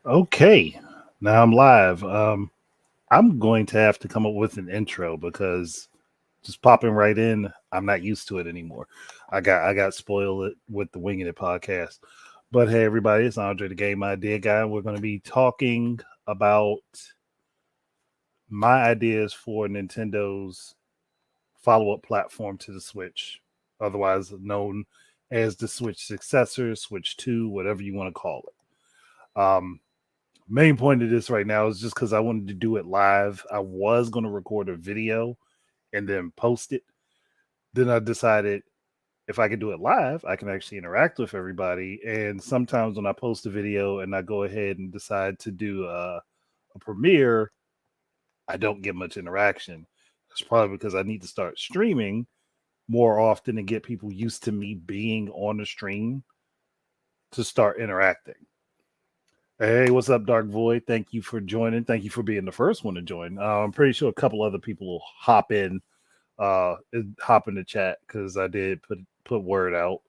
Okay, now I'm live. I'm going to have to come up with an intro because just popping right in, I'm not used to it anymore. I got spoiled with the Winging It podcast. But hey, everybody, it's Andre the Game Idea Guy. We're going to be talking about my ideas for Nintendo's follow-up platform to the Switch, otherwise known as the Switch Successor, Switch Two, whatever you want to call it. Main point of this right now is just because I wanted to do it live. I was going to record a video and then post it. Then I decided if I could do it live, I can actually interact with everybody. And sometimes when I post a video and I go ahead and decide to do a premiere, I don't get much interaction. It's probably because I need to start streaming more often and get people used to me being on the stream to start interacting. Hey, what's up, Dark Void? Thank you for joining. Thank you for being the first one to join. I'm pretty sure a couple other people will hop in the chat because I did put word out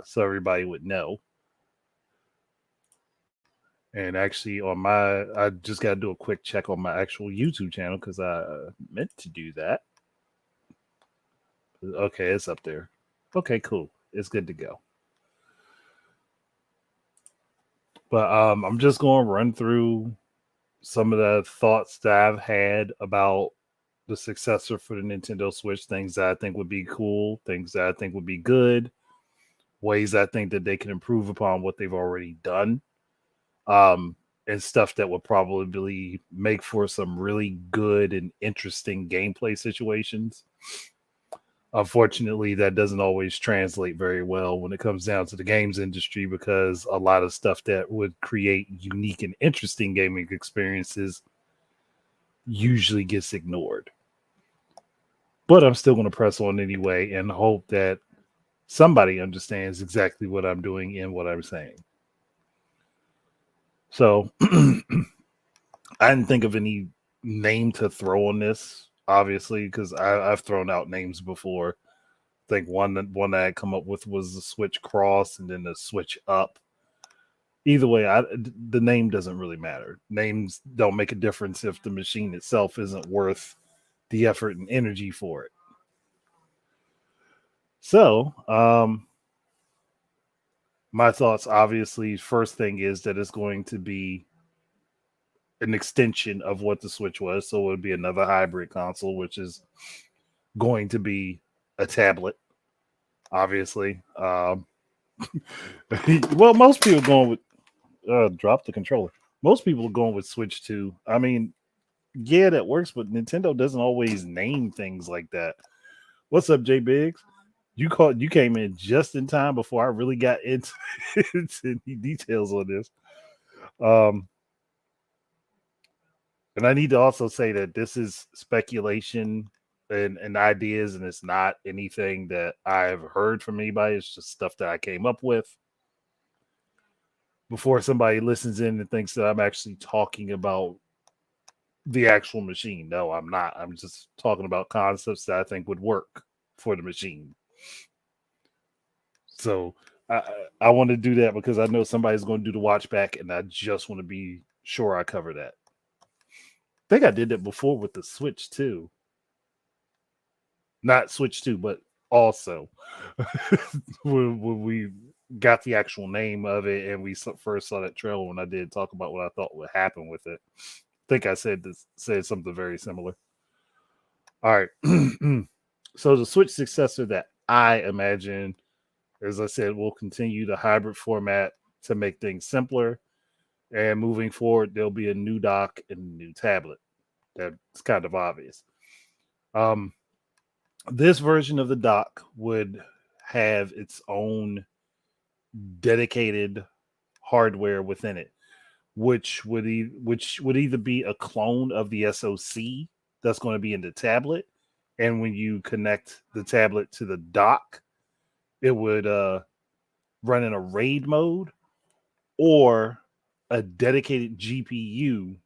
so everybody would know. And actually, I just got to do a quick check on my actual YouTube channel because I meant to do that. Okay, it's up there. Okay, cool. It's good to go. But I'm just going to run through some of the thoughts that I've had about the successor for the Nintendo Switch, things that I think would be cool, things that I think would be good, ways I think that they can improve upon what they've already done, and stuff that would probably make for some really good and interesting gameplay situations. Unfortunately, that doesn't always translate very well when it comes down to the games industry because a lot of stuff that would create unique and interesting gaming experiences usually gets ignored. But I'm still going to press on anyway and hope that somebody understands exactly what I'm doing and what I'm saying. So I didn't think of any name to throw on this, obviously, because I've thrown out names before. I think one that I come up with was the Switch Cross and then the Switch Up. Either way, the name doesn't really matter. Names don't make a difference if the machine itself isn't worth the effort and energy for it. So, my thoughts obviously, first thing is that it's going to be an extension of what the Switch was. So it would be another hybrid console, which is going to be a tablet, obviously. Well, most people going with drop the controller. Most people are going with Switch 2. I mean, yeah, that works, but Nintendo doesn't always name things like that. What's up, J Biggs? You came in just in time before I really got into, into any details on this. Um, and I need to also say that this is speculation and ideas, and it's not anything that I've heard from anybody. It's just stuff that I came up with before somebody listens in and thinks that I'm actually talking about the actual machine. No, I'm not. I'm just talking about concepts that I think would work for the machine. So I, I want to do that because I know somebody's going to do the watch back, and I just want to be sure I cover that. I think I did that before with the Switch too. Not Switch 2, but also when we got the actual name of it and we first saw that trailer when I did talk about what I thought would happen with it. I think I said something very similar. All right. So the Switch successor that I imagine, as I said, will continue the hybrid format to make things simpler. And moving forward, there'll be a new dock and a new tablet. That's kind of obvious. Um, this version of the dock would have its own dedicated hardware within it, which would either be a clone of the SoC that's going to be in the tablet, and when you connect the tablet to the dock, it would run in a RAID mode, or a dedicated GPU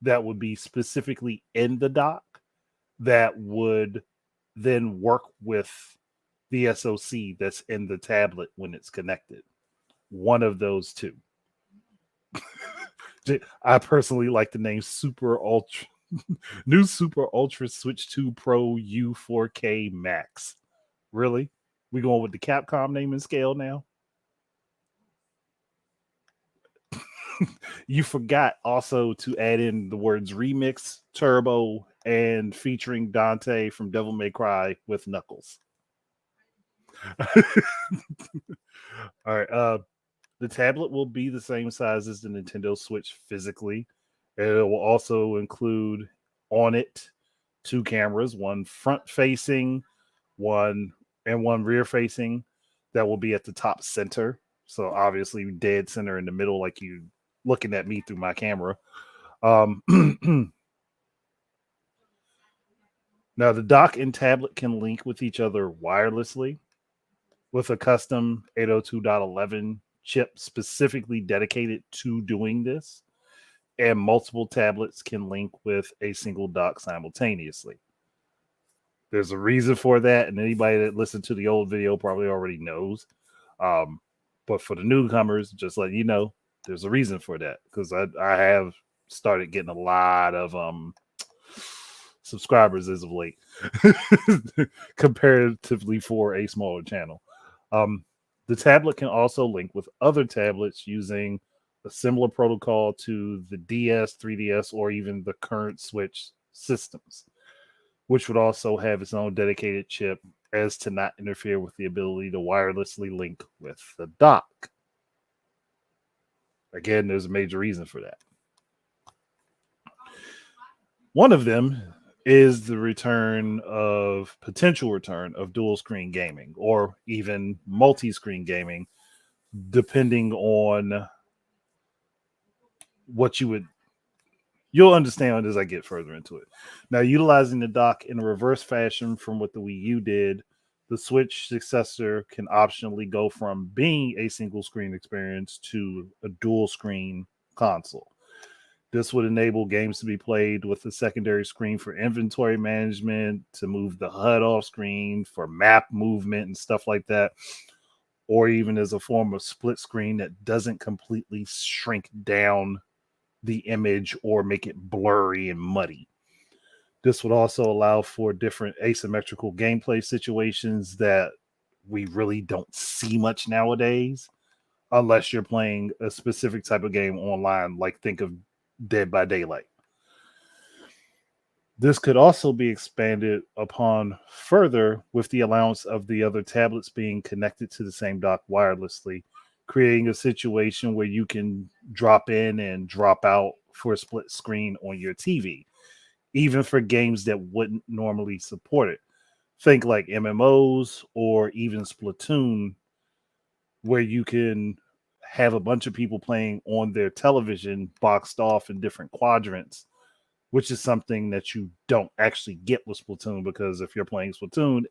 that would be specifically in the dock that would then work with the SoC that's in the tablet when it's connected. One of those two. I personally like the name Super Ultra. New Super Ultra Switch 2 Pro U4K Max. Really? We going with the Capcom naming scale now? You forgot also to add in the words remix, turbo, and featuring Dante from Devil May Cry with Knuckles. All right. The tablet will be the same size as the Nintendo Switch physically. It will also include on it two cameras, one front facing, one one rear facing, that will be at the top center. So obviously dead center in the middle, like you looking at me through my camera. Um, Now the dock and tablet can link with each other wirelessly with a custom 802.11 chip specifically dedicated to doing this. And multiple tablets can link with a single dock simultaneously. There's a reason for that, and anybody that listened to the old video probably already knows. Um, but for the newcomers, just let you know, there's a reason for that because I have started getting a lot of subscribers as of late, comparatively for a smaller channel. The tablet can also link with other tablets using a similar protocol to the DS, 3DS, or even the current Switch systems, which would also have its own dedicated chip as to not interfere with the ability to wirelessly link with the dock. Again, there's a major reason for that. One of them is the potential return of dual screen gaming or even multi-screen gaming, depending on what you'll understand as I get further into it. Now, utilizing the dock in a reverse fashion from what the Wii U did, the Switch Successor can optionally go from being a single screen experience to a dual screen console. This would enable games to be played with a secondary screen for inventory management, to move the HUD off screen for map movement and stuff like that, or even as a form of split screen that doesn't completely shrink down the image or make it blurry and muddy. This would also allow for different asymmetrical gameplay situations that we really don't see much nowadays, unless you're playing a specific type of game online, like think of Dead by Daylight. This could also be expanded upon further with the allowance of the other tablets being connected to the same dock wirelessly, creating a situation where you can drop in and drop out for a split screen on your TV, even for games that wouldn't normally support it. Think like MMOs or even Splatoon, where you can have a bunch of people playing on their television boxed off in different quadrants, which is something that you don't actually get with Splatoon, because if you're playing Splatoon,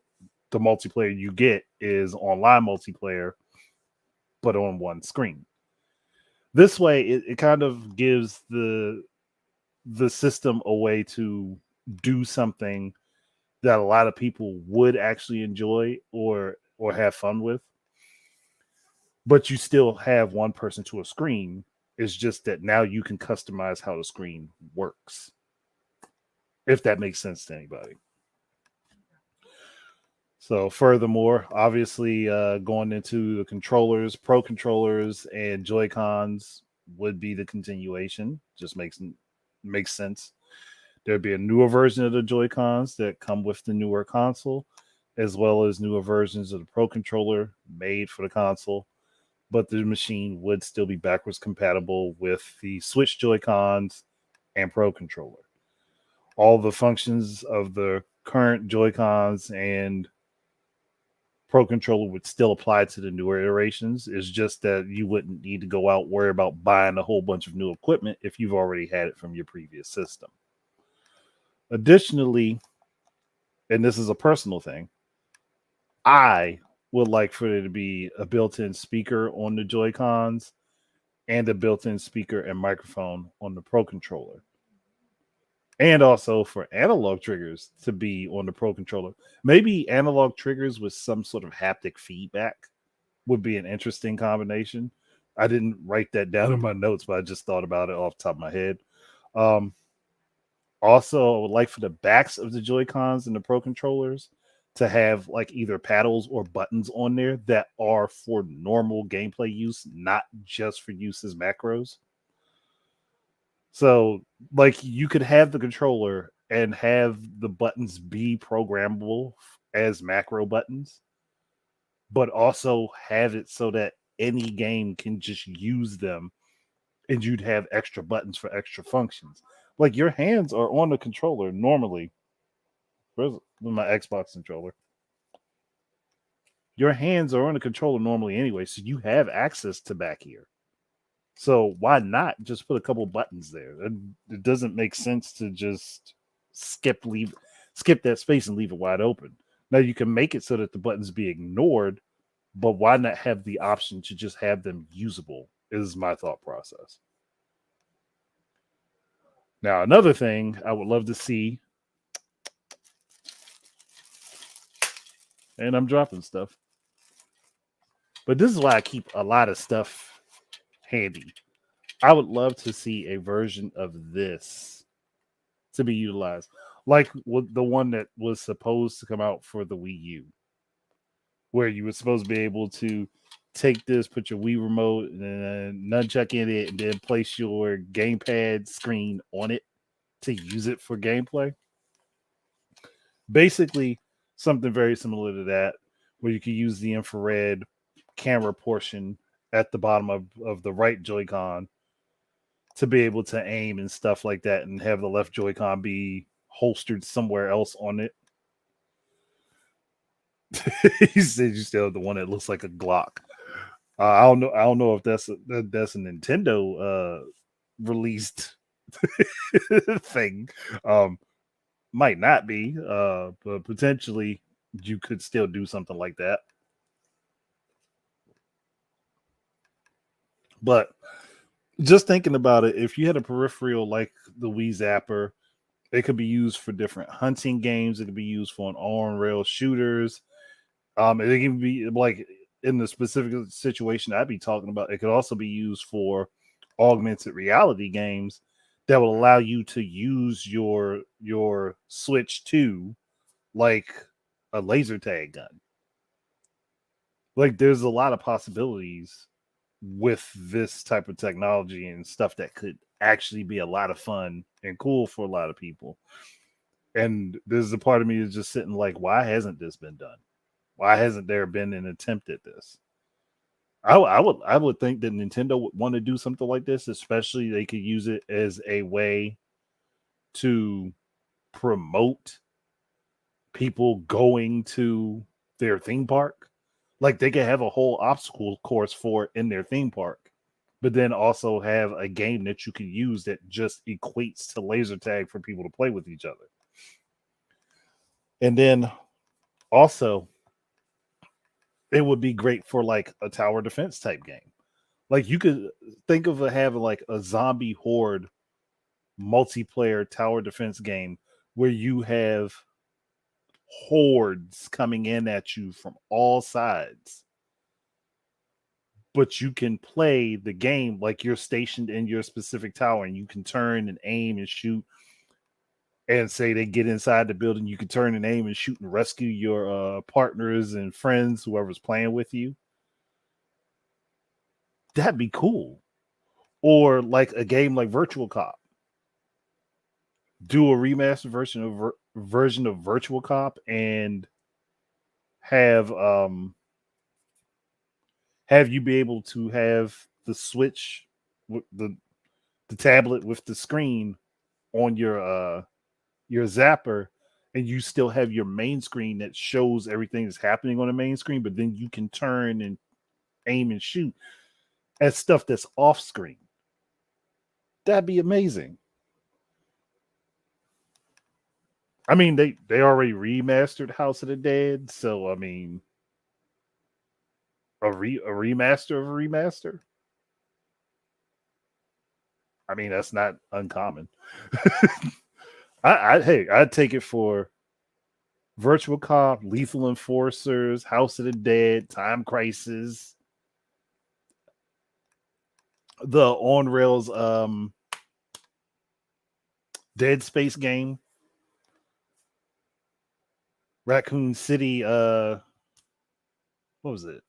the multiplayer you get is online multiplayer, but on one screen. This way, it kind of gives the system a way to do something that a lot of people would actually enjoy or have fun with, but you still have one person to a screen. It's just that now you can customize how the screen works, if that makes sense to anybody. So furthermore, obviously, going into the controllers, Pro controllers, and Joy-Cons would be the continuation. Just makes sense. There'd be a newer version of the Joy-Cons that come with the newer console, as well as newer versions of the Pro controller made for the console. But the machine would still be backwards compatible with the Switch Joy-Cons and Pro controller. All the functions of the current Joy-Cons and Pro controller would still apply to the newer iterations. It's just that you wouldn't need to go out worry about buying a whole bunch of new equipment if you've already had it from your previous system. Additionally, and this is a personal thing, I would like for there to be a built-in speaker on the Joy-Cons and a built-in speaker and microphone on the Pro controller. And also for analog triggers to be on the Pro controller. Maybe analog triggers with some sort of haptic feedback would be an interesting combination, I didn't write that down in my notes, but I just thought about it off the top of my head. Um, Also, I would like for the backs of the Joy Cons and the Pro controllers to have like either paddles or buttons on there that are for normal gameplay use, not just for use as macros. So, like, you could have the controller and have the buttons be programmable as macro buttons, but also have it so that any game can just use them and you'd have extra buttons for extra functions. Like, your hands are on the controller normally. Where's my Xbox controller? Your hands are on the controller normally anyway, so you have access to back here. So why not just put a couple buttons there? It doesn't make sense to just skip that space and leave it wide open. Now you can make it so that the buttons be ignored, but why not have the option to just have them usable? Is my thought process. Now another thing I would love to see, and I'm dropping stuff, but this is why I keep a lot of stuff handy. I would love to see a version of this to be utilized, like the one that was supposed to come out for the Wii U, where you were supposed to be able to take this, put your Wii remote, and nunchuck in it, and then place your gamepad screen on it to use it for gameplay. Basically, something very similar to that, where you can use the infrared camera portion at the bottom of the right Joy-Con to be able to aim and stuff like that, and have the left Joy-Con be holstered somewhere else on it. He said you still have the one that looks like a Glock. I don't know. I don't know if that's a Nintendo released thing. Might not be, but potentially you could still do something like that. But just thinking about it, if you had a peripheral like the Wii Zapper, it could be used for different hunting games. It could be used for an on rail shooters. It can be like in the specific situation I'd be talking about. It could also be used for augmented reality games that will allow you to use your Switch 2 like a laser tag gun. Like there's a lot of possibilities with this type of technology and stuff that could actually be a lot of fun and cool for a lot of people. And there's a part of me is just sitting like, why hasn't this been done? Why hasn't there been an attempt at this? I would think that Nintendo would want to do something like this, especially they could use it as a way to promote people going to their theme park. Like they could have a whole obstacle course for it in their theme park, but then also have a game that you can use that just equates to laser tag for people to play with each other. And then also, it would be great for like a tower defense type game. Like you could think of having like a zombie horde multiplayer tower defense game where you have hordes coming in at you from all sides, but you can play the game like you're stationed in your specific tower and you can turn and aim and shoot. And say they get inside the building, you can turn and aim and shoot and rescue your partners and friends, whoever's playing with you. That'd be cool. Or like a game like Virtual Cop. Do a remastered version of Virtual Cop and have have you be able to have the Switch, the tablet with the screen on your zapper, and you still have your main screen that shows everything that's happening on the main screen, but then you can turn and aim and shoot at stuff that's off screen. That'd be amazing. I mean, they already remastered House of the Dead, so I mean, a remaster of a remaster. I mean, that's not uncommon. I'd take it for Virtual Cop, Lethal Enforcers, House of the Dead, Time Crisis. the on rails Dead Space game, Raccoon City. What was it?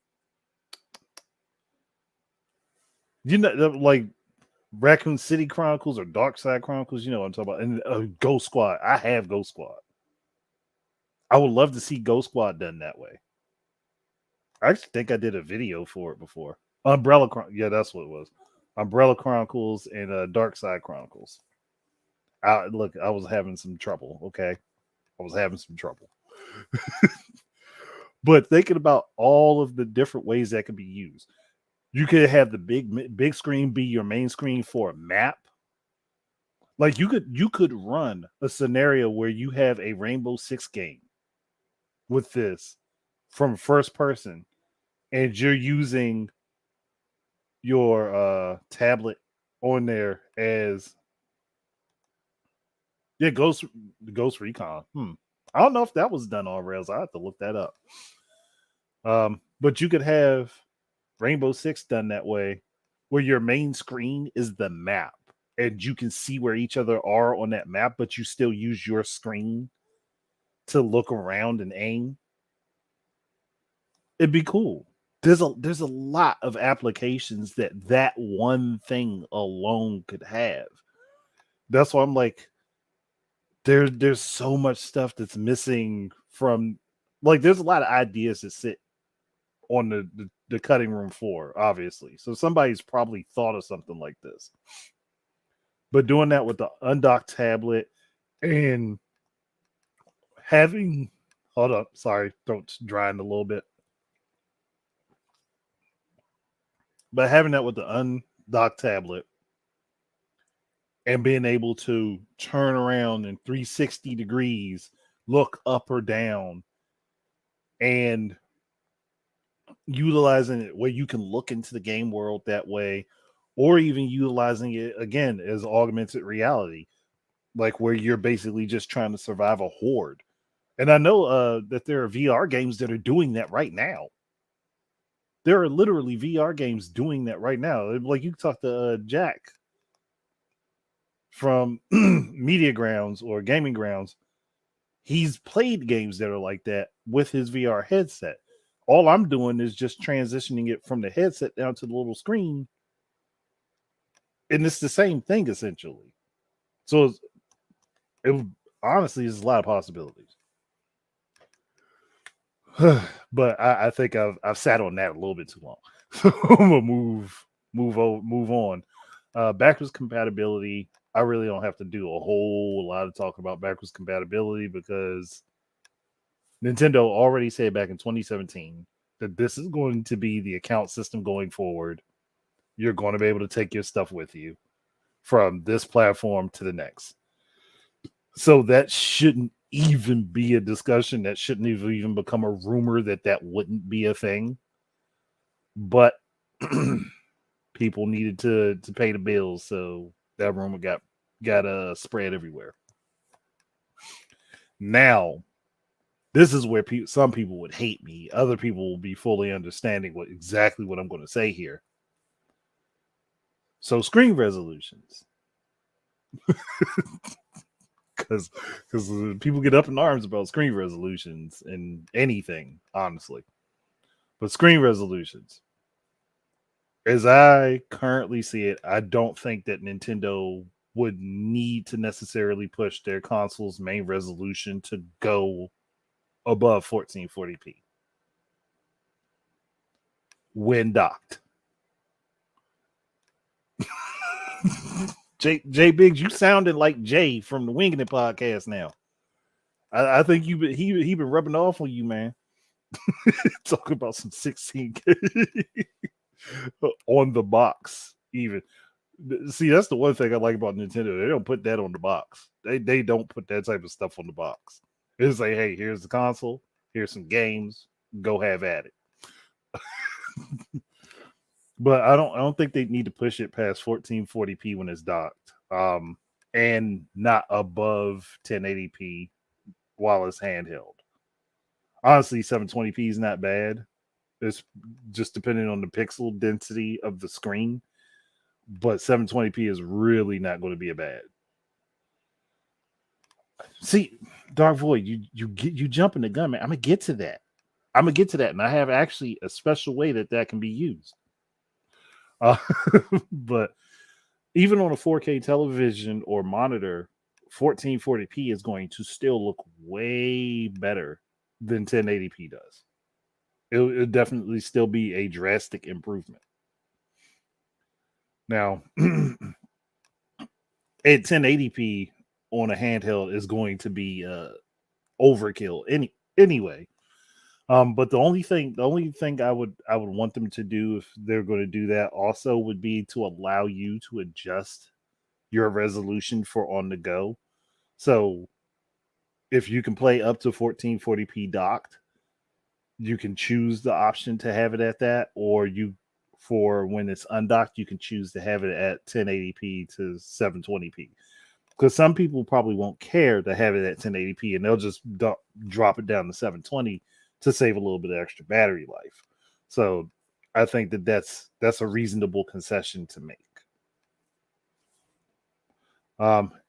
You know, like Raccoon City Chronicles or Dark Side Chronicles. You know what I'm talking about. And Ghost Squad. I have Ghost Squad. I would love to see Ghost Squad done that way. I actually think I did a video for it before. Yeah, that's what it was. Umbrella Chronicles and Dark Side Chronicles. Look, I was having some trouble. Okay, I was having some trouble. But thinking about all of the different ways that could be used, you could have the big screen be your main screen for a map. Like you could run a scenario where you have a Rainbow Six game with this from first person, and you're using your tablet on there as yeah, Ghost Recon. I don't know if that was done on Rails. I have to look that up. But you could have Rainbow Six done that way, where your main screen is the map, and you can see where each other are on that map, but you still use your screen to look around and aim. It'd be cool. There's a lot of applications that one thing alone could have. That's why I'm like, there's so much stuff that's missing from, like, there's a lot of ideas that sit on the cutting room floor, obviously. So somebody's probably thought of something like this. But doing that with the undocked tablet and having, hold up, sorry, throat's drying a little bit. But having that with the undocked tablet and being able to turn around in 360 degrees, look up or down, and utilizing it where you can look into the game world that way, or even utilizing it again as augmented reality, like where you're basically just trying to survive a horde. And I know that there are VR games that are doing that right now. There are literally VR games doing that right now. Like you talk to Jack from Media Grounds or Gaming Grounds. He's played games that are like that with his VR headset. All I'm doing is just transitioning it from the headset down to the little screen, and it's the same thing essentially. So it honestly is a lot of possibilities. But I think I've sat on that a little bit too long. So I'm gonna move on. Backwards compatibility. I really don't have to do a whole lot of talking about backwards compatibility because Nintendo already said back in 2017 that this is going to be the account system going forward. You're going to be able to take your stuff with you from this platform to the next. So that shouldn't even be a discussion. That shouldn't even become a rumor that wouldn't be a thing. But people needed to pay the bills, so that rumor got spread everywhere. Now, this is where some people would hate me. Other people will be fully understanding exactly what I'm going to say here. So, screen resolutions, because people get up in arms about screen resolutions and anything, honestly. But screen resolutions, as I currently see it, I don't think that Nintendo would need to necessarily push their console's main resolution to go above 1440p when docked. Jay Biggs, you sounded like Jay from the Winging It podcast now. I think he been rubbing off on you, man. Talking about some 16K on the box, even. See, that's the one thing I like about Nintendo. They don't put that on the box. They don't put that type of stuff on the box. It's like, hey, here's the console, here's some games, go have at it. But I don't think they need to push it past 1440p when it's docked. And not above 1080p while it's handheld. Honestly, 720p is not bad. It's just depending on the pixel density of the screen. but 720p is really not going to be a bad. See, Dark Void, you jumping the gun, man. I'm gonna get to that. And I have actually a special way that can be used. Uh, but even on a 4K television or monitor, 1440p is going to still look way better than 1080p does. It'll definitely still be a drastic improvement. Now, at 1080p on a handheld is going to be overkill anyway. But the only thing I would want them to do if they're going to do that also would be to allow you to adjust your resolution for on the go. So if you can play up to 1440p docked, you can choose the option to have it at that, or for when it's undocked, you can choose to have it at 1080p to 720p. Because some people probably won't care to have it at 1080p, and they'll just drop it down to 720 to save a little bit of extra battery life. So I think that's a reasonable concession to make.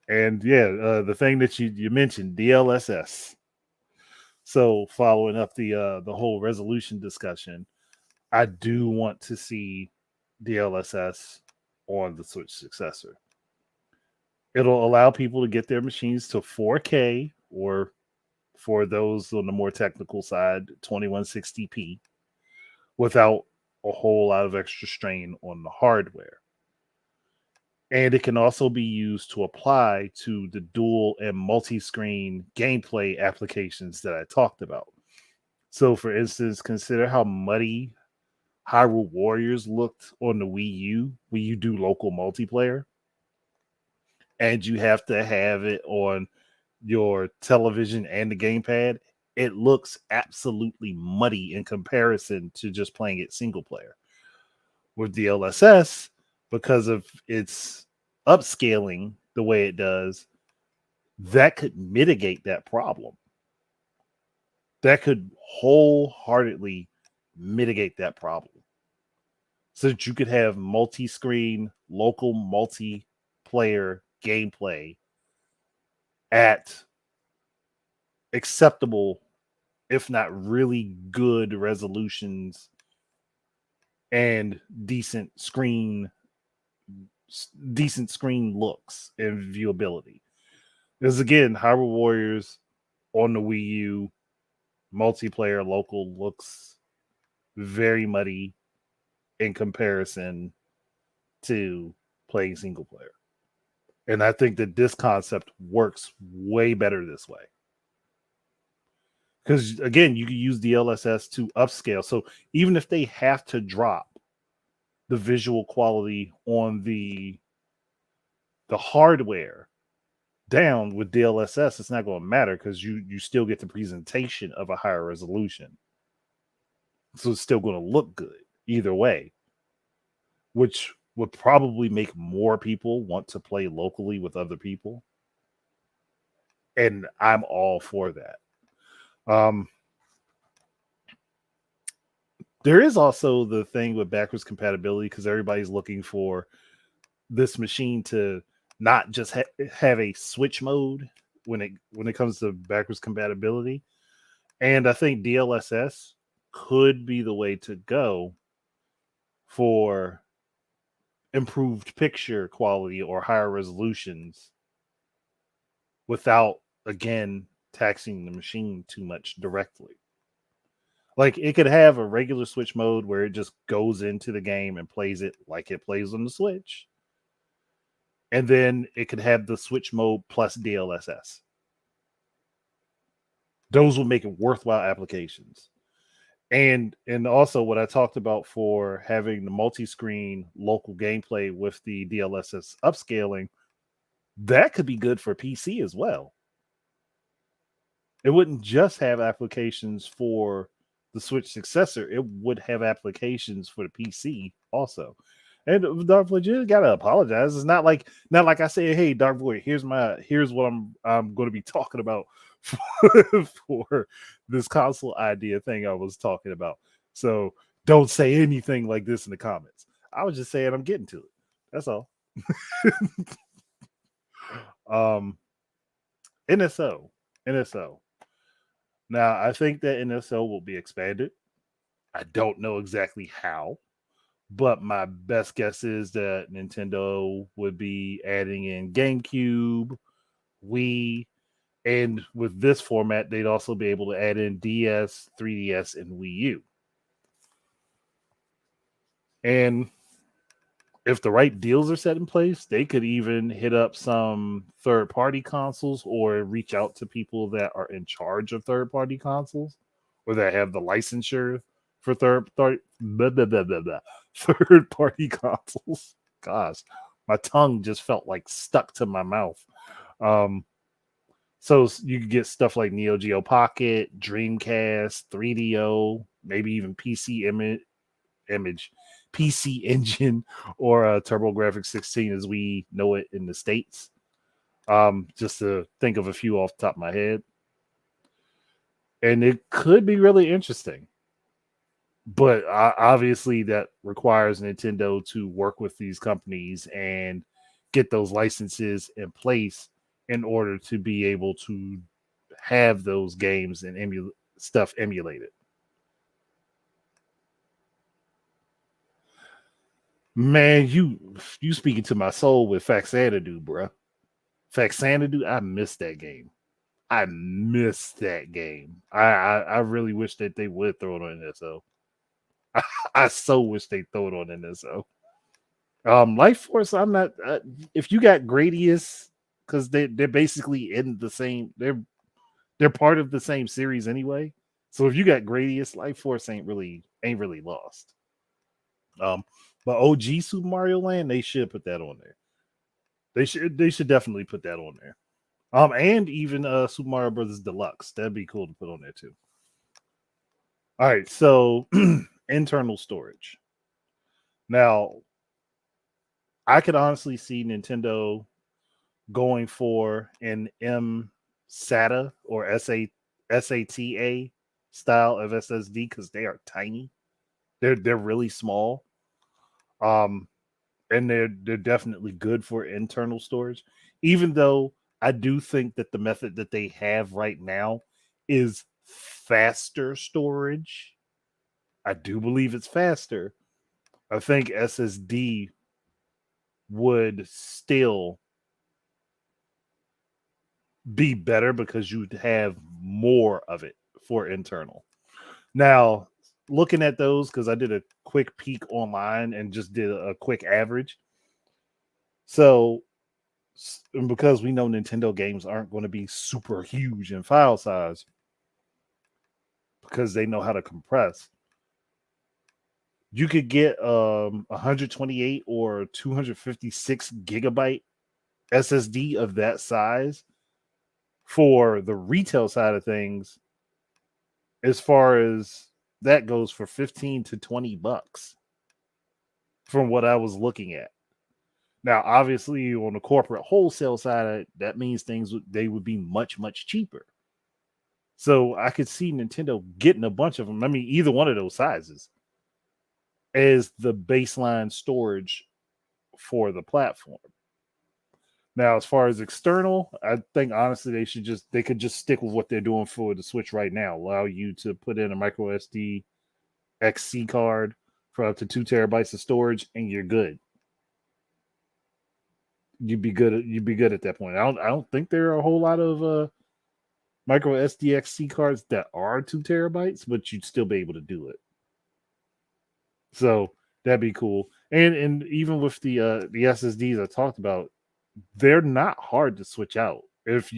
And yeah, the thing that you mentioned, DLSS. So following up the whole resolution discussion, I do want to see DLSS on the Switch Successor. It'll allow people to get their machines to 4K, or for those on the more technical side, 2160p, without a whole lot of extra strain on the hardware. And it can also be used to apply to the dual and multi-screen gameplay applications that I talked about. So, for instance, consider how muddy Hyrule Warriors looked on the Wii U when you do local multiplayer. And you have to have it on your television and the gamepad. It looks absolutely muddy in comparison to just playing it single player. With DLSS, because of its upscaling the way it does, that could mitigate that problem. That could wholeheartedly mitigate that problem. So that you could have multi-screen, local multiplayer gameplay at acceptable, if not really good resolutions and decent screen looks and viewability. Because again, Hyrule Warriors on the Wii U multiplayer local looks very muddy in comparison to playing single player. And I think that this concept works way better this way. Because again, you can use DLSS to upscale. So even if they have to drop the visual quality on the hardware down with DLSS, it's not going to matter because you still get the presentation of a higher resolution. So it's still going to look good either way, which would probably make more people want to play locally with other people. And I'm all for that. There is also the thing with backwards compatibility, because everybody's looking for this machine to not just have a switch mode when it comes to backwards compatibility. And I think DLSS could be the way to go for improved picture quality or higher resolutions without, again, taxing the machine too much directly. Like, it could have a regular Switch mode where it just goes into the game and plays it like it plays on the Switch. And then it could have the Switch mode plus DLSS. Those will make it worthwhile applications. And also what I talked about for having the multi-screen local gameplay with the DLSS upscaling, that could be good for PC as well. It wouldn't just have applications for the Switch Successor, it would have applications for the PC also. And Dark Void, you gotta apologize. It's not like I say, hey, Dark Void, here's what I'm going to be talking about for this console idea thing I was talking about. So don't say anything like this in the comments. I was just saying I'm getting to it. That's all. um, NSO, NSO. Now I think that NSO will be expanded. I don't know exactly how, but my best guess is that Nintendo would be adding in GameCube, Wii, and with this format, they'd also be able to add in DS, 3DS, and Wii U. And if the right deals are set in place, they could even hit up some third party consoles or reach out to people that are in charge of third party consoles or that have the licensure for third party consoles. Gosh, my tongue just felt like stuck to my mouth. Um, so you could get stuff like Neo Geo Pocket, Dreamcast, 3DO, maybe even image PC Engine or TurboGrafx 16 as we know it in the States. Just to think of a few off the top of my head. And it could be really interesting. But obviously, that requires Nintendo to work with these companies and get those licenses in place in order to be able to have those games and stuff emulated. Man, you speaking to my soul with Faxanadu, bruh. Faxanadu, I missed that game. I missed that game. I really wish that they would throw it on NSO. I so wish they throw it on NSO. Life Force, I'm not. If you got Gradius, because they're basically in the same. They're part of the same series anyway. So if you got Gradius, Life Force ain't really lost. Um, but OG Super Mario Land, they should put that on there. They should definitely put that on there. And even Super Mario Brothers Deluxe, that'd be cool to put on there too. All right, so internal storage. Now, I could honestly see Nintendo going for an M SATA or SATA style of SSD because they are tiny. They're really small. Um, and they're definitely good for internal storage. Even though I do think that the method that they have right now is faster storage. I do believe it's faster. I think SSD would still be better because you'd have more of it for internal. Now, looking at those, because I did a quick peek online and just did a quick average. So, because we know Nintendo games aren't going to be super huge in file size because they know how to compress, you could get 128 or 256 gigabyte SSD of that size for the retail side of things. As far as that goes, for 15 to 20 bucks from what I was looking at. Now, obviously, on the corporate wholesale side, that means they would be much cheaper. So I could see Nintendo getting a bunch of them. I mean, either one of those sizes as the baseline storage for the platform. Now, as far as external, I think honestly they could just stick with what they're doing for the Switch right now. Allow you to put in a micro SD XC card for up to 2 terabytes of storage, and you're good. You'd be good at that point. I don't think there are a whole lot of micro SDXC cards that are 2 terabytes, but you'd still be able to do it. So that'd be cool. And even with the SSDs I talked about, they're not hard to switch out if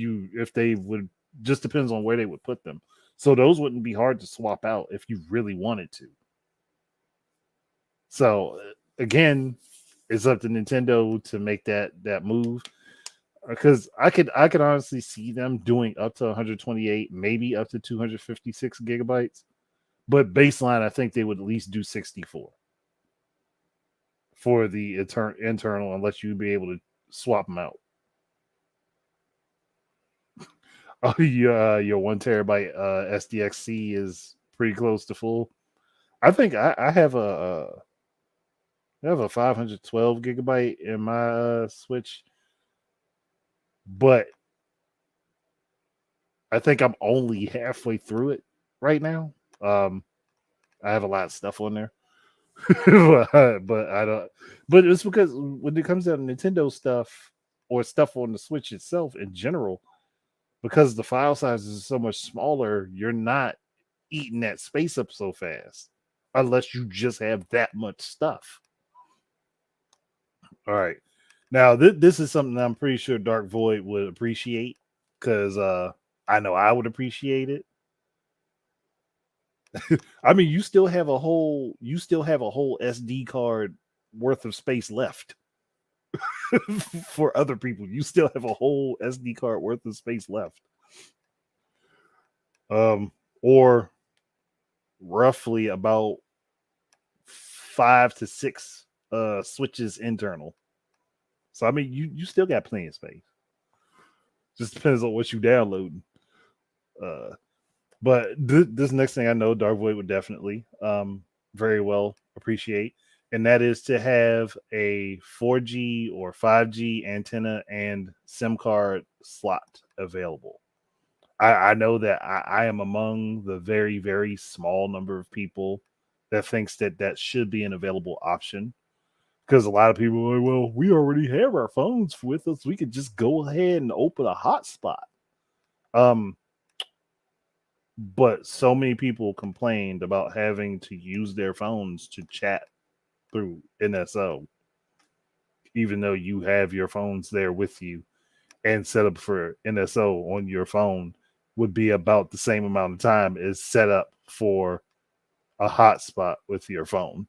they would. Just depends on where they would put them. So those wouldn't be hard to swap out if you really wanted to. So again, it's up to Nintendo to make that move, because I could honestly see them doing up to 128, maybe up to 256 gigabytes, but baseline I think they would at least do 64 for the internal, unless you'd be able to swap them out. Oh, your 1 terabyte SDXC is pretty close to full. I think I have I have a 512 gigabyte in my Switch, but I think I'm only halfway through it right now. Um, I have a lot of stuff on there, but I don't. But it's because when it comes down to Nintendo stuff or stuff on the Switch itself in general, because the file size is so much smaller, you're not eating that space up so fast, unless you just have that much stuff. All right. Now this is something that I'm pretty sure Dark Void would appreciate because I know I would appreciate it. I mean, you still have a whole SD card worth of space left for other people. You still have a whole SD card worth of space left. Or roughly about 5 to 6 switches internal. So I mean, you still got plenty of space. Just depends on what you downloading. Uh, but this next thing I know, Dark Void would definitely very well appreciate, and that is to have a 4G or 5G antenna and SIM card slot available. I know that I am among the very, very small number of people that thinks that that should be an available option because a lot of people are like, well, we already have our phones with us. We could just go ahead and open a hotspot. Um, but so many people complained about having to use their phones to chat through NSO, even though you have your phones there with you and set up for NSO on your phone would be about the same amount of time as set up for a hotspot with your phone.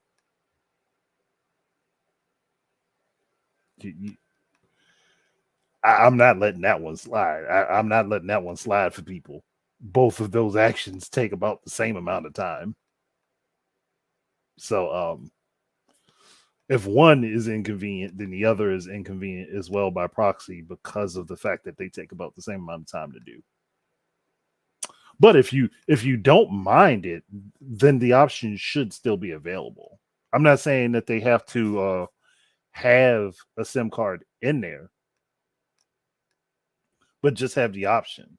I'm not letting that one slide. I'm not letting that one slide for people. Both of those actions take about the same amount of time. So if one is inconvenient, then the other is inconvenient as well by proxy because of the fact that they take about the same amount of time to do. But if you don't mind it, then the option should still be available. I'm not saying that they have to have a SIM card in there, but just have the option.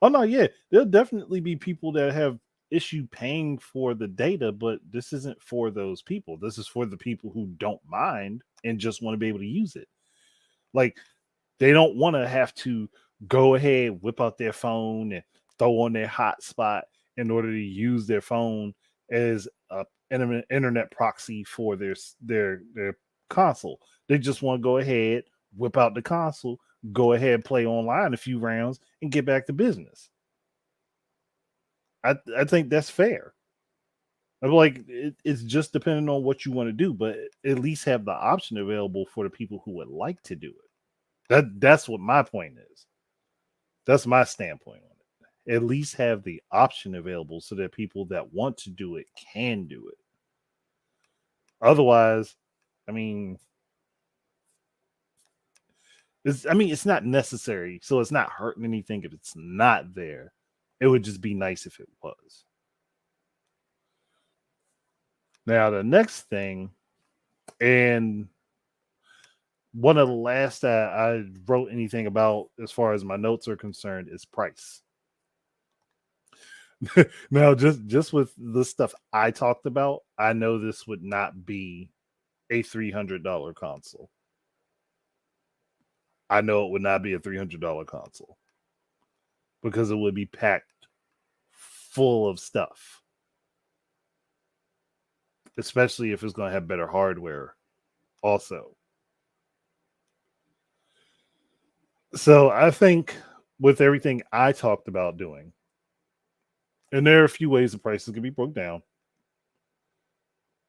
Oh no, yeah, there'll definitely be people that have issue paying for the data, but this isn't for those people. This is for the people who don't mind and just want to be able to use it. Like they don't want to have to go ahead, whip out their phone and throw on their hotspot in order to use their phone as a internet proxy for their console. They just want to go ahead, whip out the console, go ahead, play online a few rounds, and get back to business. I think that's fair. I'm like it's just depending on what you want to do, but at least have the option available for the people who would like to do it. That's what my point is. That's my standpoint on it. At least have the option available so that people that want to do it can do it. Otherwise, I mean, it's not necessary, so it's not hurting anything if it's not there. It would just be nice if it was. Now, the next thing, and one of the last that I wrote anything about as far as my notes are concerned is price. Now, just with the stuff I talked about, I know this would not be a $300 console. I know it would not be a $300 console because it would be packed full of stuff, especially if it's going to have better hardware also. So I think with everything I talked about doing, and there are a few ways the prices can be broke down,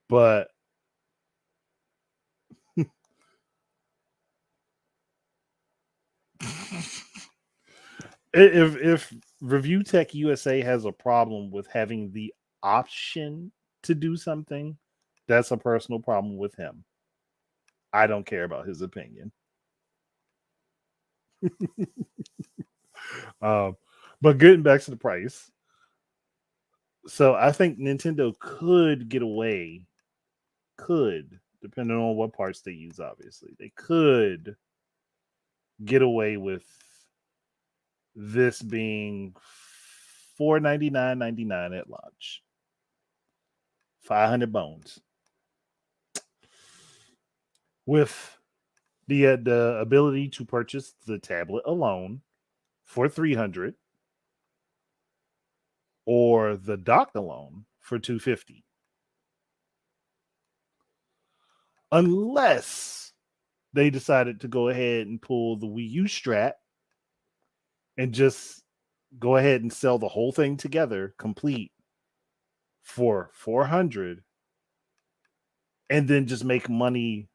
but if Review Tech USA has a problem with having the option to do something, that's a personal problem with him. I don't care about his opinion. um, but getting back to the price, so I think Nintendo could get away could, depending on what parts they use, obviously, they could get away with this being $499.99 at launch. 500 bones. With the ability to purchase the tablet alone for 300 or the dock alone for 250. Unless they decided to go ahead and pull the Wii U strat and just go ahead and sell the whole thing together, complete, for 400, and then just make money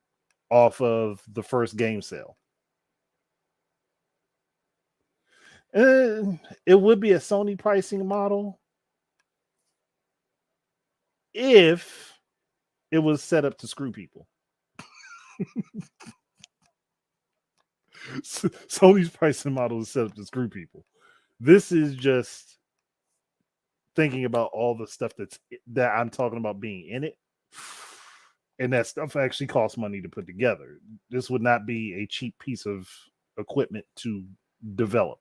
off of the first game sale. It would be a Sony pricing model if it was set up to screw people. Sony's pricing model is set up to screw people. This is just thinking about all the stuff that I'm talking about being in it, and that stuff actually costs money to put together. This would not be a cheap piece of equipment to develop.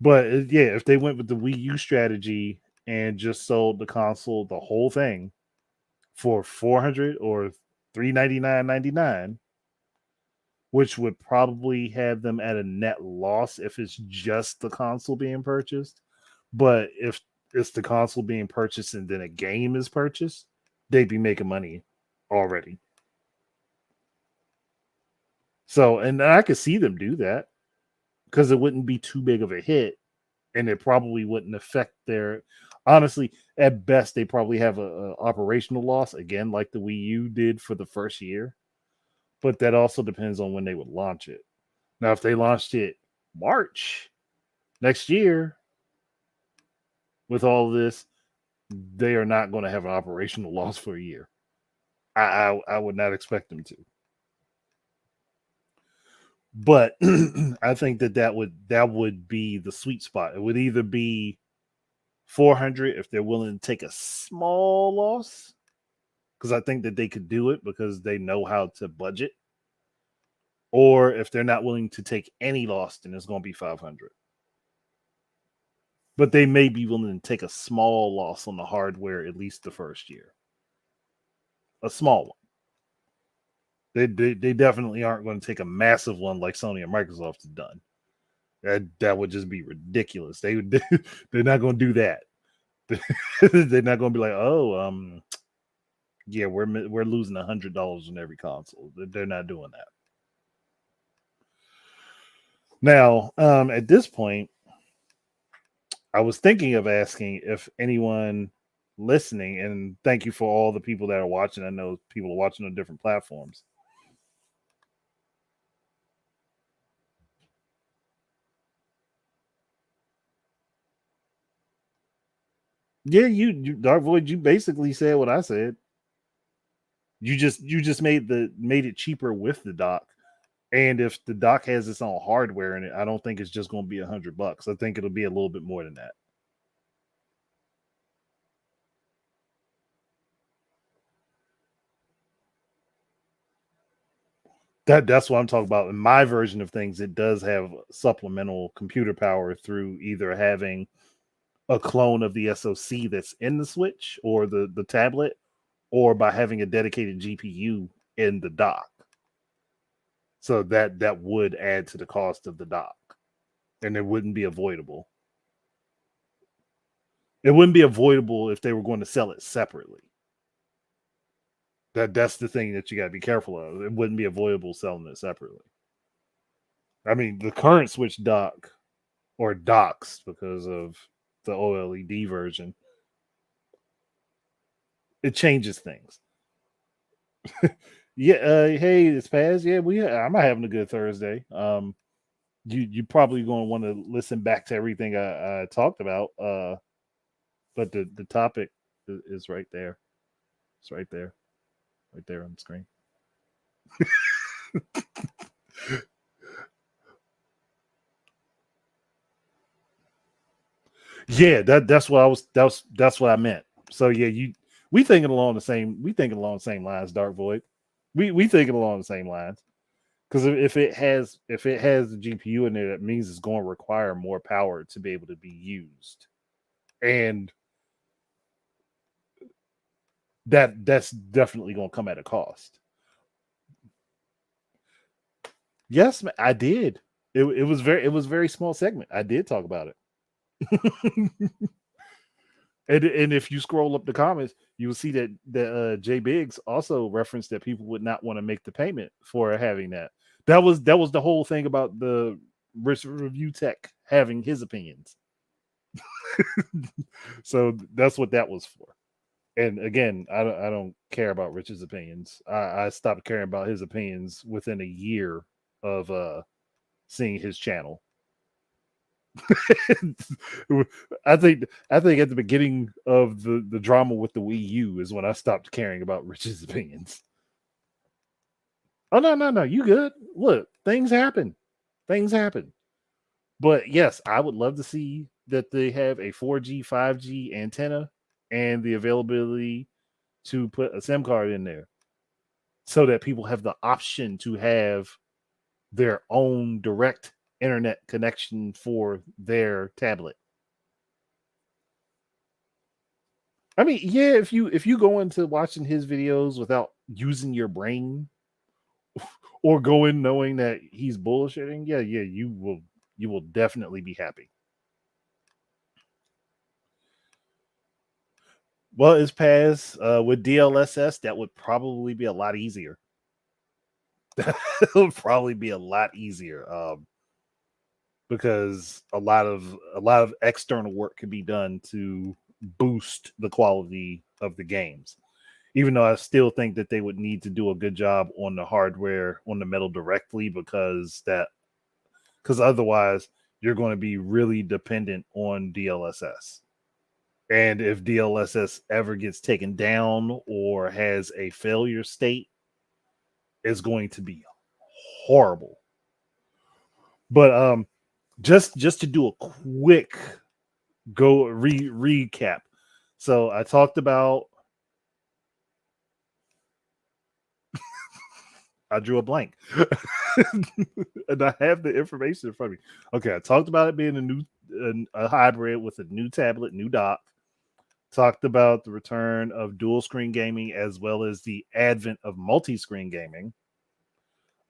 But yeah, if they went with the Wii U strategy and just sold the console, the whole thing, for 400 or 399.99, which would probably have them at a net loss if it's just the console being purchased. But if it's the console being purchased and then a game is purchased, they'd be making money already. So, and I could see them do that because it wouldn't be too big of a hit, and it probably wouldn't affect their. Honestly, at best, they probably have a operational loss again, like the Wii U did for the first year. But that also depends on when they would launch it. Now, if they launched it March next year with all of this, they are not going to have an operational loss for a year. I would not expect them to. But I think that would be the sweet spot. It would either be 400 if they're willing to take a small loss, because I think that they could do it because they know how to budget, or if they're not willing to take any loss, then it's going to be 500. But they may be willing to take a small loss on the hardware at least the first year. A small one. They definitely aren't going to take a massive one like Sony and Microsoft have done. That would just be ridiculous. They're not going to do that. They're not going to be like, oh, yeah, we're losing $100 on every console. They're not doing that. Now, at this point, I was thinking of asking if anyone listening, and thank you for all the people that are watching. I know people are watching on different platforms. Yeah, you Dark Void, you basically said what I said. You just made it cheaper with the dock. And if the dock has its own hardware in it, I don't think it's just going to be $100. I think it'll be a little bit more than that. That's what I'm talking about. In my version of things, it does have supplemental computer power through either having a clone of the SoC that's in the Switch or the tablet, or by having a dedicated GPU in the dock. So that would add to the cost of the dock, and it wouldn't be avoidable. It wouldn't be avoidable if they were going to sell it separately. That's the thing that you got to be careful of. It wouldn't be avoidable selling it separately. I mean, the current Switch dock, or docks because of the OLED version, it changes things. Yeah, hey, it's Paz. Yeah, I'm having a good Thursday. You probably going to want to listen back to everything I talked about. But the topic is right there. It's right there on the screen. Yeah, that's what I was. That's what I meant. So yeah, We thinking along the same. We thinking along the same lines, Dark Void. We thinking along the same lines. Because if it has the GPU in there, that means it's going to require more power to be able to be used, and that's definitely going to come at a cost. Yes, I did. It was very small segment. I did talk about it, and if you scroll up the comments, you will see that Jay Biggs also referenced that people would not want to make the payment for having that. That was the whole thing about the Review Tech having his opinions. So that's what that was for. And again, I don't care about Rich's opinions. I stopped caring about his opinions within a year of seeing his channel. I think at the beginning of the drama with the Wii U is when I stopped caring about Rich's opinions. Oh no, you good. Look, things happen. Things happen. But yes, I would love to see that they have a 4G, 5G antenna and the availability to put a SIM card in there so that people have the option to have their own direct internet connection for their tablet. I mean, yeah, if you go into watching his videos without using your brain or go in knowing that he's bullshitting, yeah, you will definitely be happy. Well, it's past with DLSS, that would probably be a lot easier. It would probably be a lot easier because a lot of external work can be done to boost the quality of the games. Even though I still think that they would need to do a good job on the hardware on the metal directly because otherwise you're going to be really dependent on DLSS. And if DLSS ever gets taken down or has a failure state, it's going to be horrible. But just to do a quick recap. So I talked about I drew a blank. And I have the information in front of me. Okay, I talked about it being a hybrid with a new tablet, new dock. Talked about the return of dual screen gaming as well as the advent of multi-screen gaming.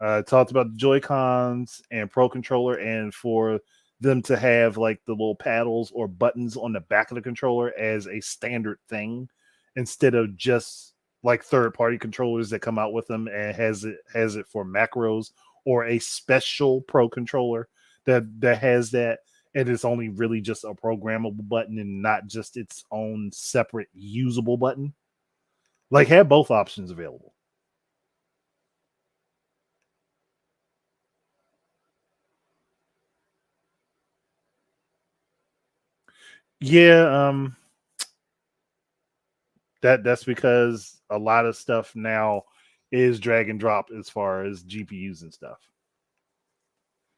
Talked about the Joy Cons and Pro Controller, and for them to have like the little paddles or buttons on the back of the controller as a standard thing instead of just like third-party controllers that come out with them and has it for macros, or a special Pro Controller that has that, and it's only really just a programmable button and not just its own separate usable button. Like, have both options available. Yeah, that's because a lot of stuff now is drag and drop as far as GPUs and stuff.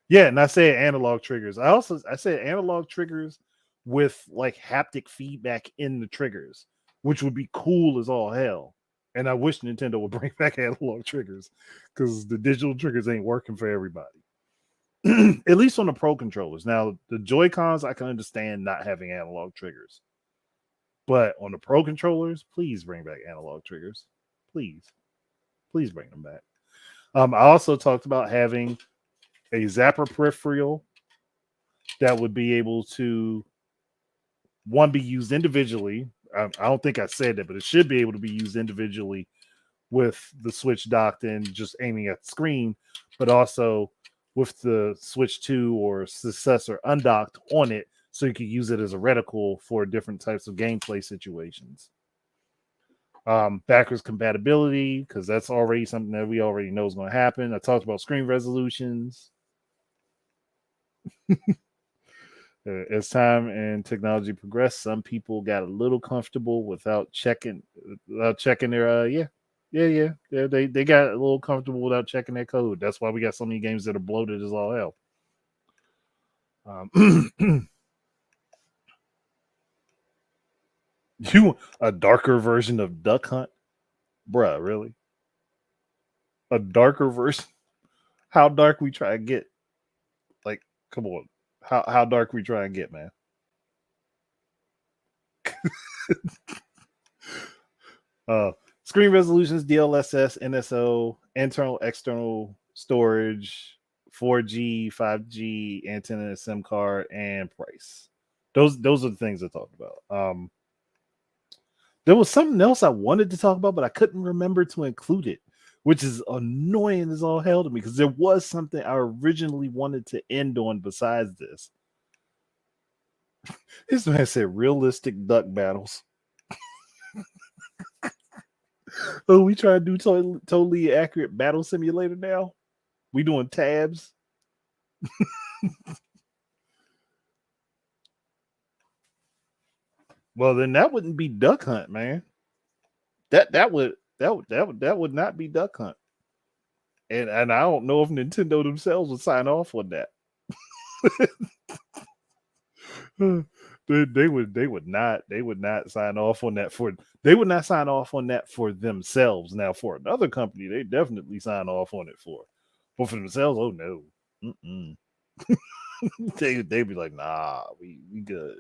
Yeah, and I said analog triggers. I said analog triggers with like haptic feedback in the triggers, which would be cool as all hell. And I wish Nintendo would bring back analog triggers because the digital triggers ain't working for everybody. At least on the Pro controllers. Now, the Joy Cons, I can understand not having analog triggers. But on the Pro controllers, please bring back analog triggers. Please. Please bring them back. I also talked about having a Zapper peripheral that would be able to, one, be used individually. I don't think I said that, but it should be able to be used individually with the Switch docked and just aiming at the screen, but also with the Switch 2 or Successor undocked on it, so you could use it as a reticle for different types of gameplay situations. Backwards compatibility, because that's already something that we already know is going to happen. I talked about screen resolutions. As time and technology progressed, some people got a little comfortable without checking their they got a little comfortable without checking their code. That's why we got so many games that are bloated as all hell. You a darker version of Duck Hunt, bruh? Really? A darker version? How dark we try to get? Like, come on. How dark we try and get, man? Uh, Screen resolutions, DLSS, NSO, internal, external storage, 4G, 5G, antenna, SIM card, and price. Those are the things I talked about. There was something else I wanted to talk about, but I couldn't remember to include it, which is annoying as all hell to me because there was something I originally wanted to end on besides this. This man said realistic duck battles. Oh, we try to do totally accurate battle simulator now. We doing tabs. Well, then that wouldn't be Duck Hunt, man. That would not be Duck Hunt. And I don't know if Nintendo themselves would sign off on that. They would not sign off on that for themselves. Now for another company, they definitely sign off on it for. But for themselves, oh no. Mm-mm. They'd be like, nah, we good.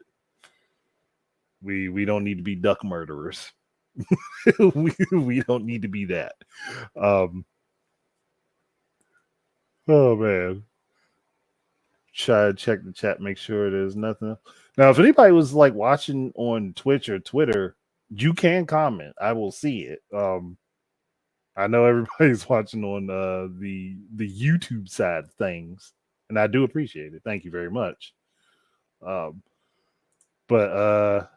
We don't need to be duck murderers. we don't need to be that. Um oh man. Try to check the chat, make sure there's nothing. Now, if anybody was like watching on Twitch or Twitter, you can comment. I will see it. I know everybody's watching on the YouTube side of things, and I do appreciate it. Thank you very much. Um, but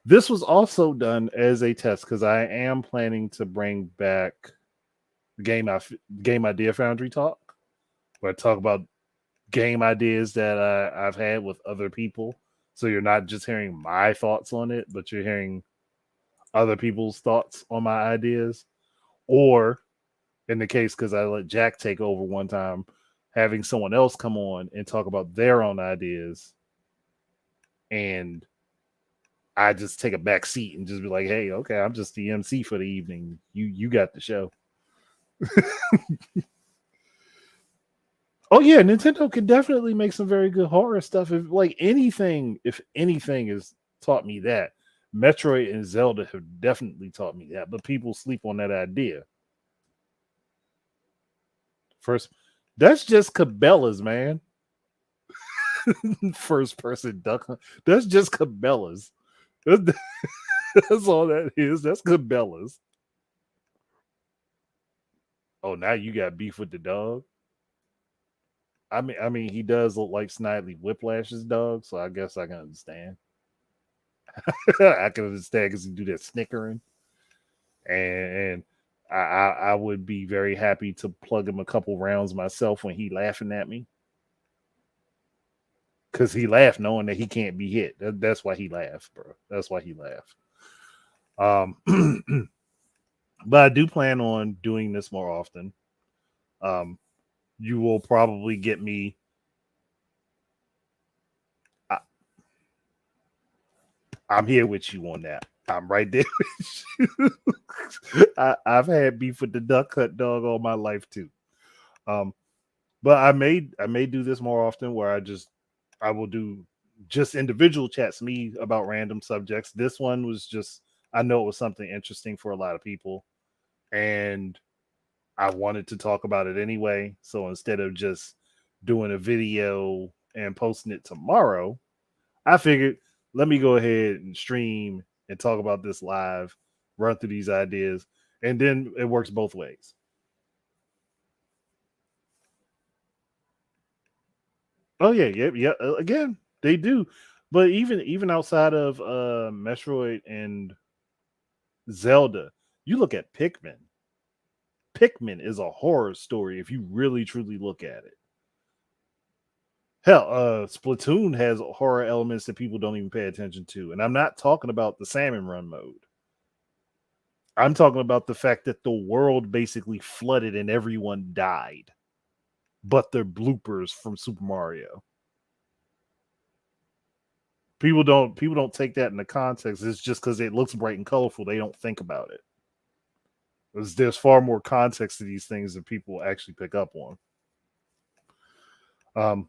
this was also done as a test because I am planning to bring back the game idea foundry talk, where I talk about game ideas that I've had with other people. So you're not just hearing my thoughts on it, but you're hearing other people's thoughts on my ideas. Or in the case, because I let Jack take over one time, having someone else come on and talk about their own ideas. And I just take a back seat and just be like, hey, okay, I'm just the MC for the evening. You got the show. Oh yeah, Nintendo can definitely make some very good horror stuff. If anything has taught me that, Metroid and Zelda have definitely taught me that. But people sleep on that idea. First, that's just Cabela's, man. First person duck hunt. That's just Cabela's. That's, that's all that is. That's Cabela's. Oh, now you got beef with the dog. I mean, he does look like Snidely Whiplash's dog, so I guess I can understand. I can understand because he do that snickering, and I would be very happy to plug him a couple rounds myself when he laughing at me because he laughed knowing that he can't be hit. That's why he laughed, bro. That's why he laughed. But I do plan on doing this more often. Um, you will probably get me. I, I'm here with you on that. I'm right there with you. I've had beef with the duck hunt dog all my life too. Um, but I may do this more often where I will do just individual chats me about random subjects. This one was just I know it was something interesting for a lot of people, and I wanted to talk about it anyway. So instead of just doing a video and posting it tomorrow, I figured let me go ahead and stream and talk about this live, run through these ideas, and then it works both ways. Oh yeah, yeah. Again, they do, but even outside of Metroid and Zelda, you look at Pikmin. Pikmin is a horror story if you really truly look at it. Hell, Splatoon has horror elements that people don't even pay attention to, and I'm not talking about the salmon run mode. I'm talking about the fact that the world basically flooded and everyone died, but they're bloopers from Super Mario. People don't take that in the context. It's just because it looks bright and colorful. They don't think about it. There's far more context to these things than people actually pick up on.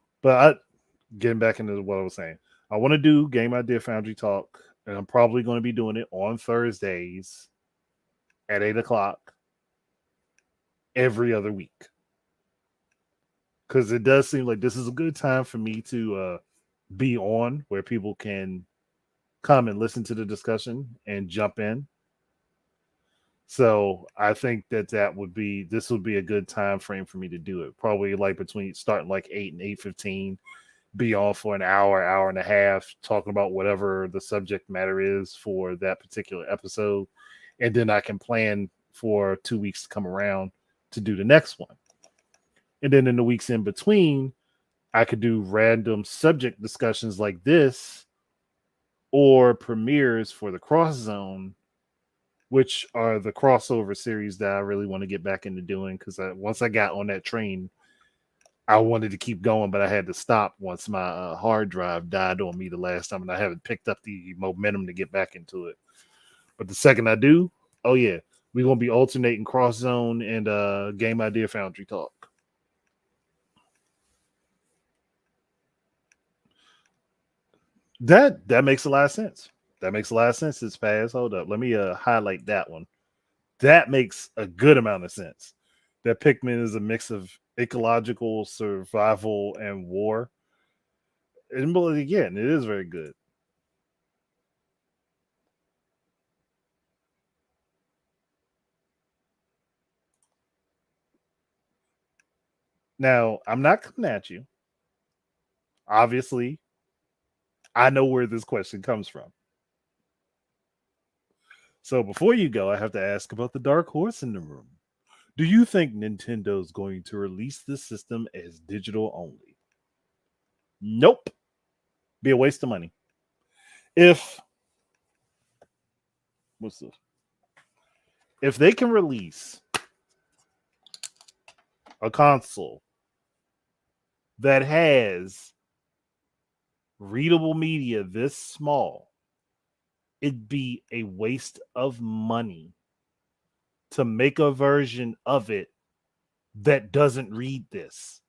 Getting back into what I was saying, I want to do Game Idea Foundry Talk, and I'm probably going to be doing it on Thursdays at 8 o'clock every other week, because it does seem like this is a good time for me to be on where people can come and listen to the discussion and jump in. So I think this would be a good time frame for me to do it. Probably like between starting like 8 and 8:15, be on for an hour, hour and a half, talking about whatever the subject matter is for that particular episode. And then I can plan for 2 weeks to come around to do the next one. And then in the weeks in between, I could do random subject discussions like this or premieres for the Cross Zone, which are the crossover series that I really want to get back into doing, because once I got on that train, I wanted to keep going, but I had to stop once my hard drive died on me the last time, and I haven't picked up the momentum to get back into it. But the second I do, oh yeah, we're going to be alternating Cross Zone and Game Idea Foundry Talk. That makes a lot of sense. That makes a lot of sense. It's fast. Hold up. Let me highlight that one. That makes a good amount of sense. That Pikmin is a mix of ecological survival and war. And again, it is very good. Now, I'm not coming at you. Obviously, I know where this question comes from. So before you go, I have to ask about the dark horse in the room. Do you think Nintendo's going to release this system as digital only? Nope. Be a waste of money. If what's this? If they can release a console that has readable media this small, it'd be a waste of money to make a version of it that doesn't read this.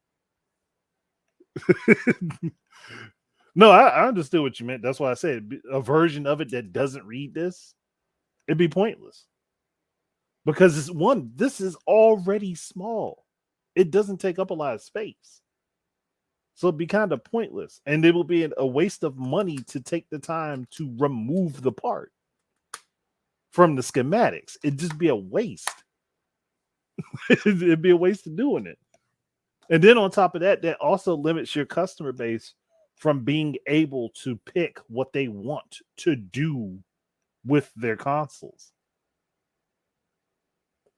No, I understood what you meant. That's why I said a version of it that doesn't read this, it'd be pointless. Because this is already small. It doesn't take up a lot of space. So it'd be kind of pointless. And it will be a waste of money to take the time to remove the part from the schematics. It'd just be a waste. It'd be a waste of doing it. And then on top of that, that also limits your customer base from being able to pick what they want to do with their consoles.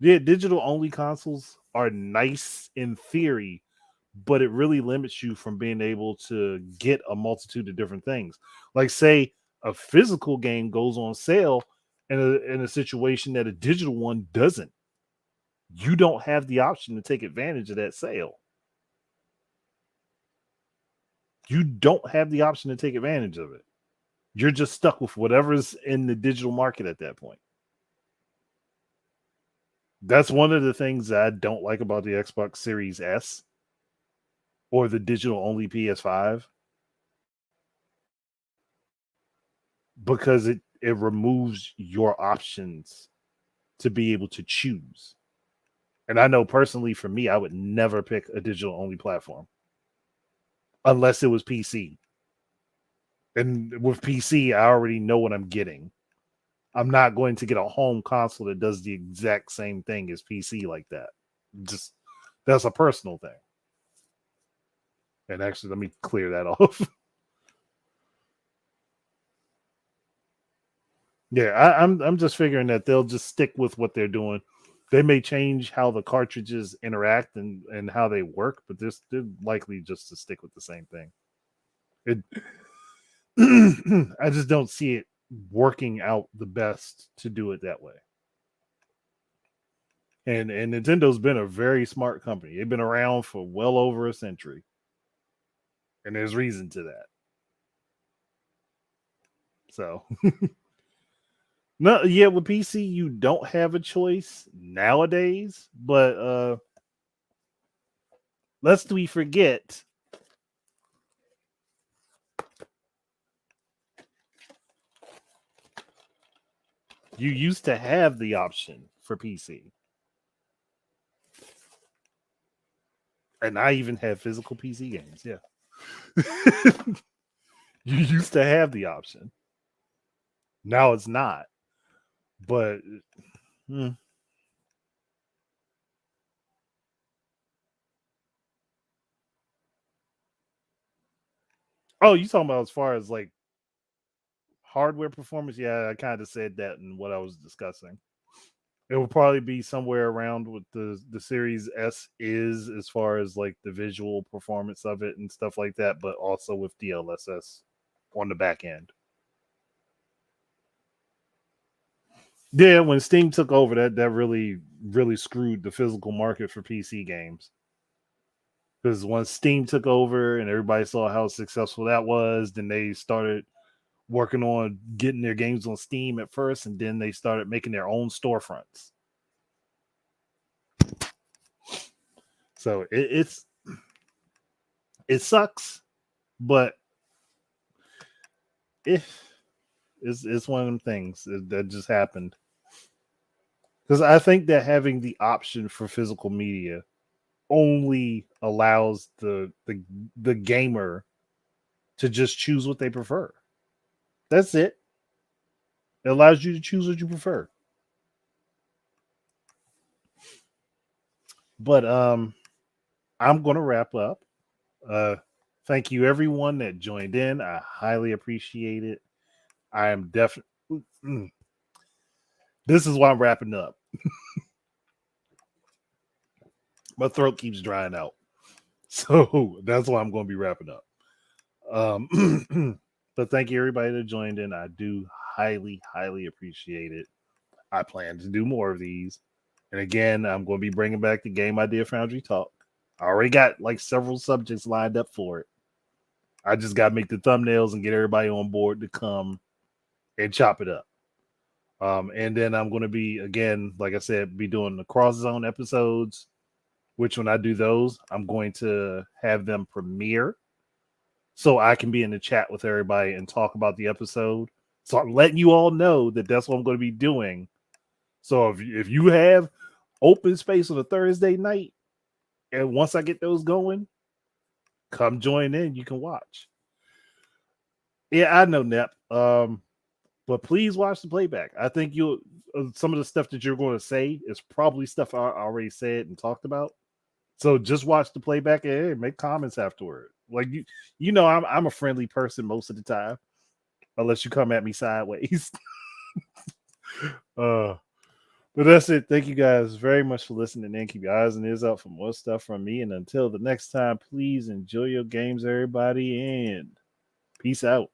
Yeah, digital only consoles are nice in theory, but it really limits you from being able to get a multitude of different things. Like, say, a physical game goes on sale in a situation that a digital one doesn't. You don't have the option to take advantage of that sale. You don't have the option to take advantage of it. You're just stuck with whatever's in the digital market at that point. That's one of the things that I don't like about the Xbox Series S or the digital only PS5, because it removes your options to be able to choose. And I know personally for me, I would never pick a digital only platform unless it was PC. And with PC, I already know what I'm getting. I'm not going to get a home console that does the exact same thing as PC like that. Just that's a personal thing. And actually, let me clear that off. Yeah, I'm just figuring that they'll just stick with what they're doing. They may change how the cartridges interact and how they work, but they're likely just to stick with the same thing. It I just don't see it working out the best to do it that way. And Nintendo's been a very smart company. They've been around for well over a century. And there's reason to that. So no, yeah, with PC you don't have a choice nowadays, but lest we forget, you used to have the option for PC. And I even have physical PC games, yeah. You used to have the option. Now it's not. But hmm. Oh, you talking about as far as like hardware performance? Yeah, I kind of said that in what I was discussing. It will probably be somewhere around what the Series S is as far as like the visual performance of it and stuff like that, but also with DLSS on the back end. Yeah, when Steam took over, that really screwed the physical market for PC games. Because once Steam took over and everybody saw how successful that was, then they started working on getting their games on Steam at first, and then they started making their own storefronts. So it sucks, but it's one of them things that just happened. Because I think that having the option for physical media only allows the gamer to just choose what they prefer. That's it. It allows you to choose what you prefer. But I'm gonna wrap up. Uh thank you everyone that joined in. I highly appreciate it. I am definitely this is why I'm wrapping up. My throat keeps drying out. So that's why I'm gonna be wrapping up. But thank you everybody that joined in. I do highly appreciate it. I plan to do more of these. And again, I'm going to be bringing back the Game Idea Foundry talk. I already got like several subjects lined up for it. I just got to make the thumbnails and get everybody on board to come and chop it up. And then I'm going to be, again, like I said, be doing the cross zone episodes, which when I do those, I'm going to have them premiere so I can be in the chat with everybody and talk about the episode. So I'm letting you all know that that's what I'm going to be doing. So if you have open space on a Thursday night, and once I get those going, come join in. You can watch. Yeah, I know, Nep. But please watch the playback. I think you'll some of the stuff that you're going to say is probably stuff I already said and talked about. So just watch the playback and hey, make comments afterward. Like you know, I'm a friendly person most of the time, unless you come at me sideways. uh But that's it. Thank you guys very much for listening and keep your eyes and ears out for more stuff from me. And until the next time, please enjoy your games, everybody, and peace out.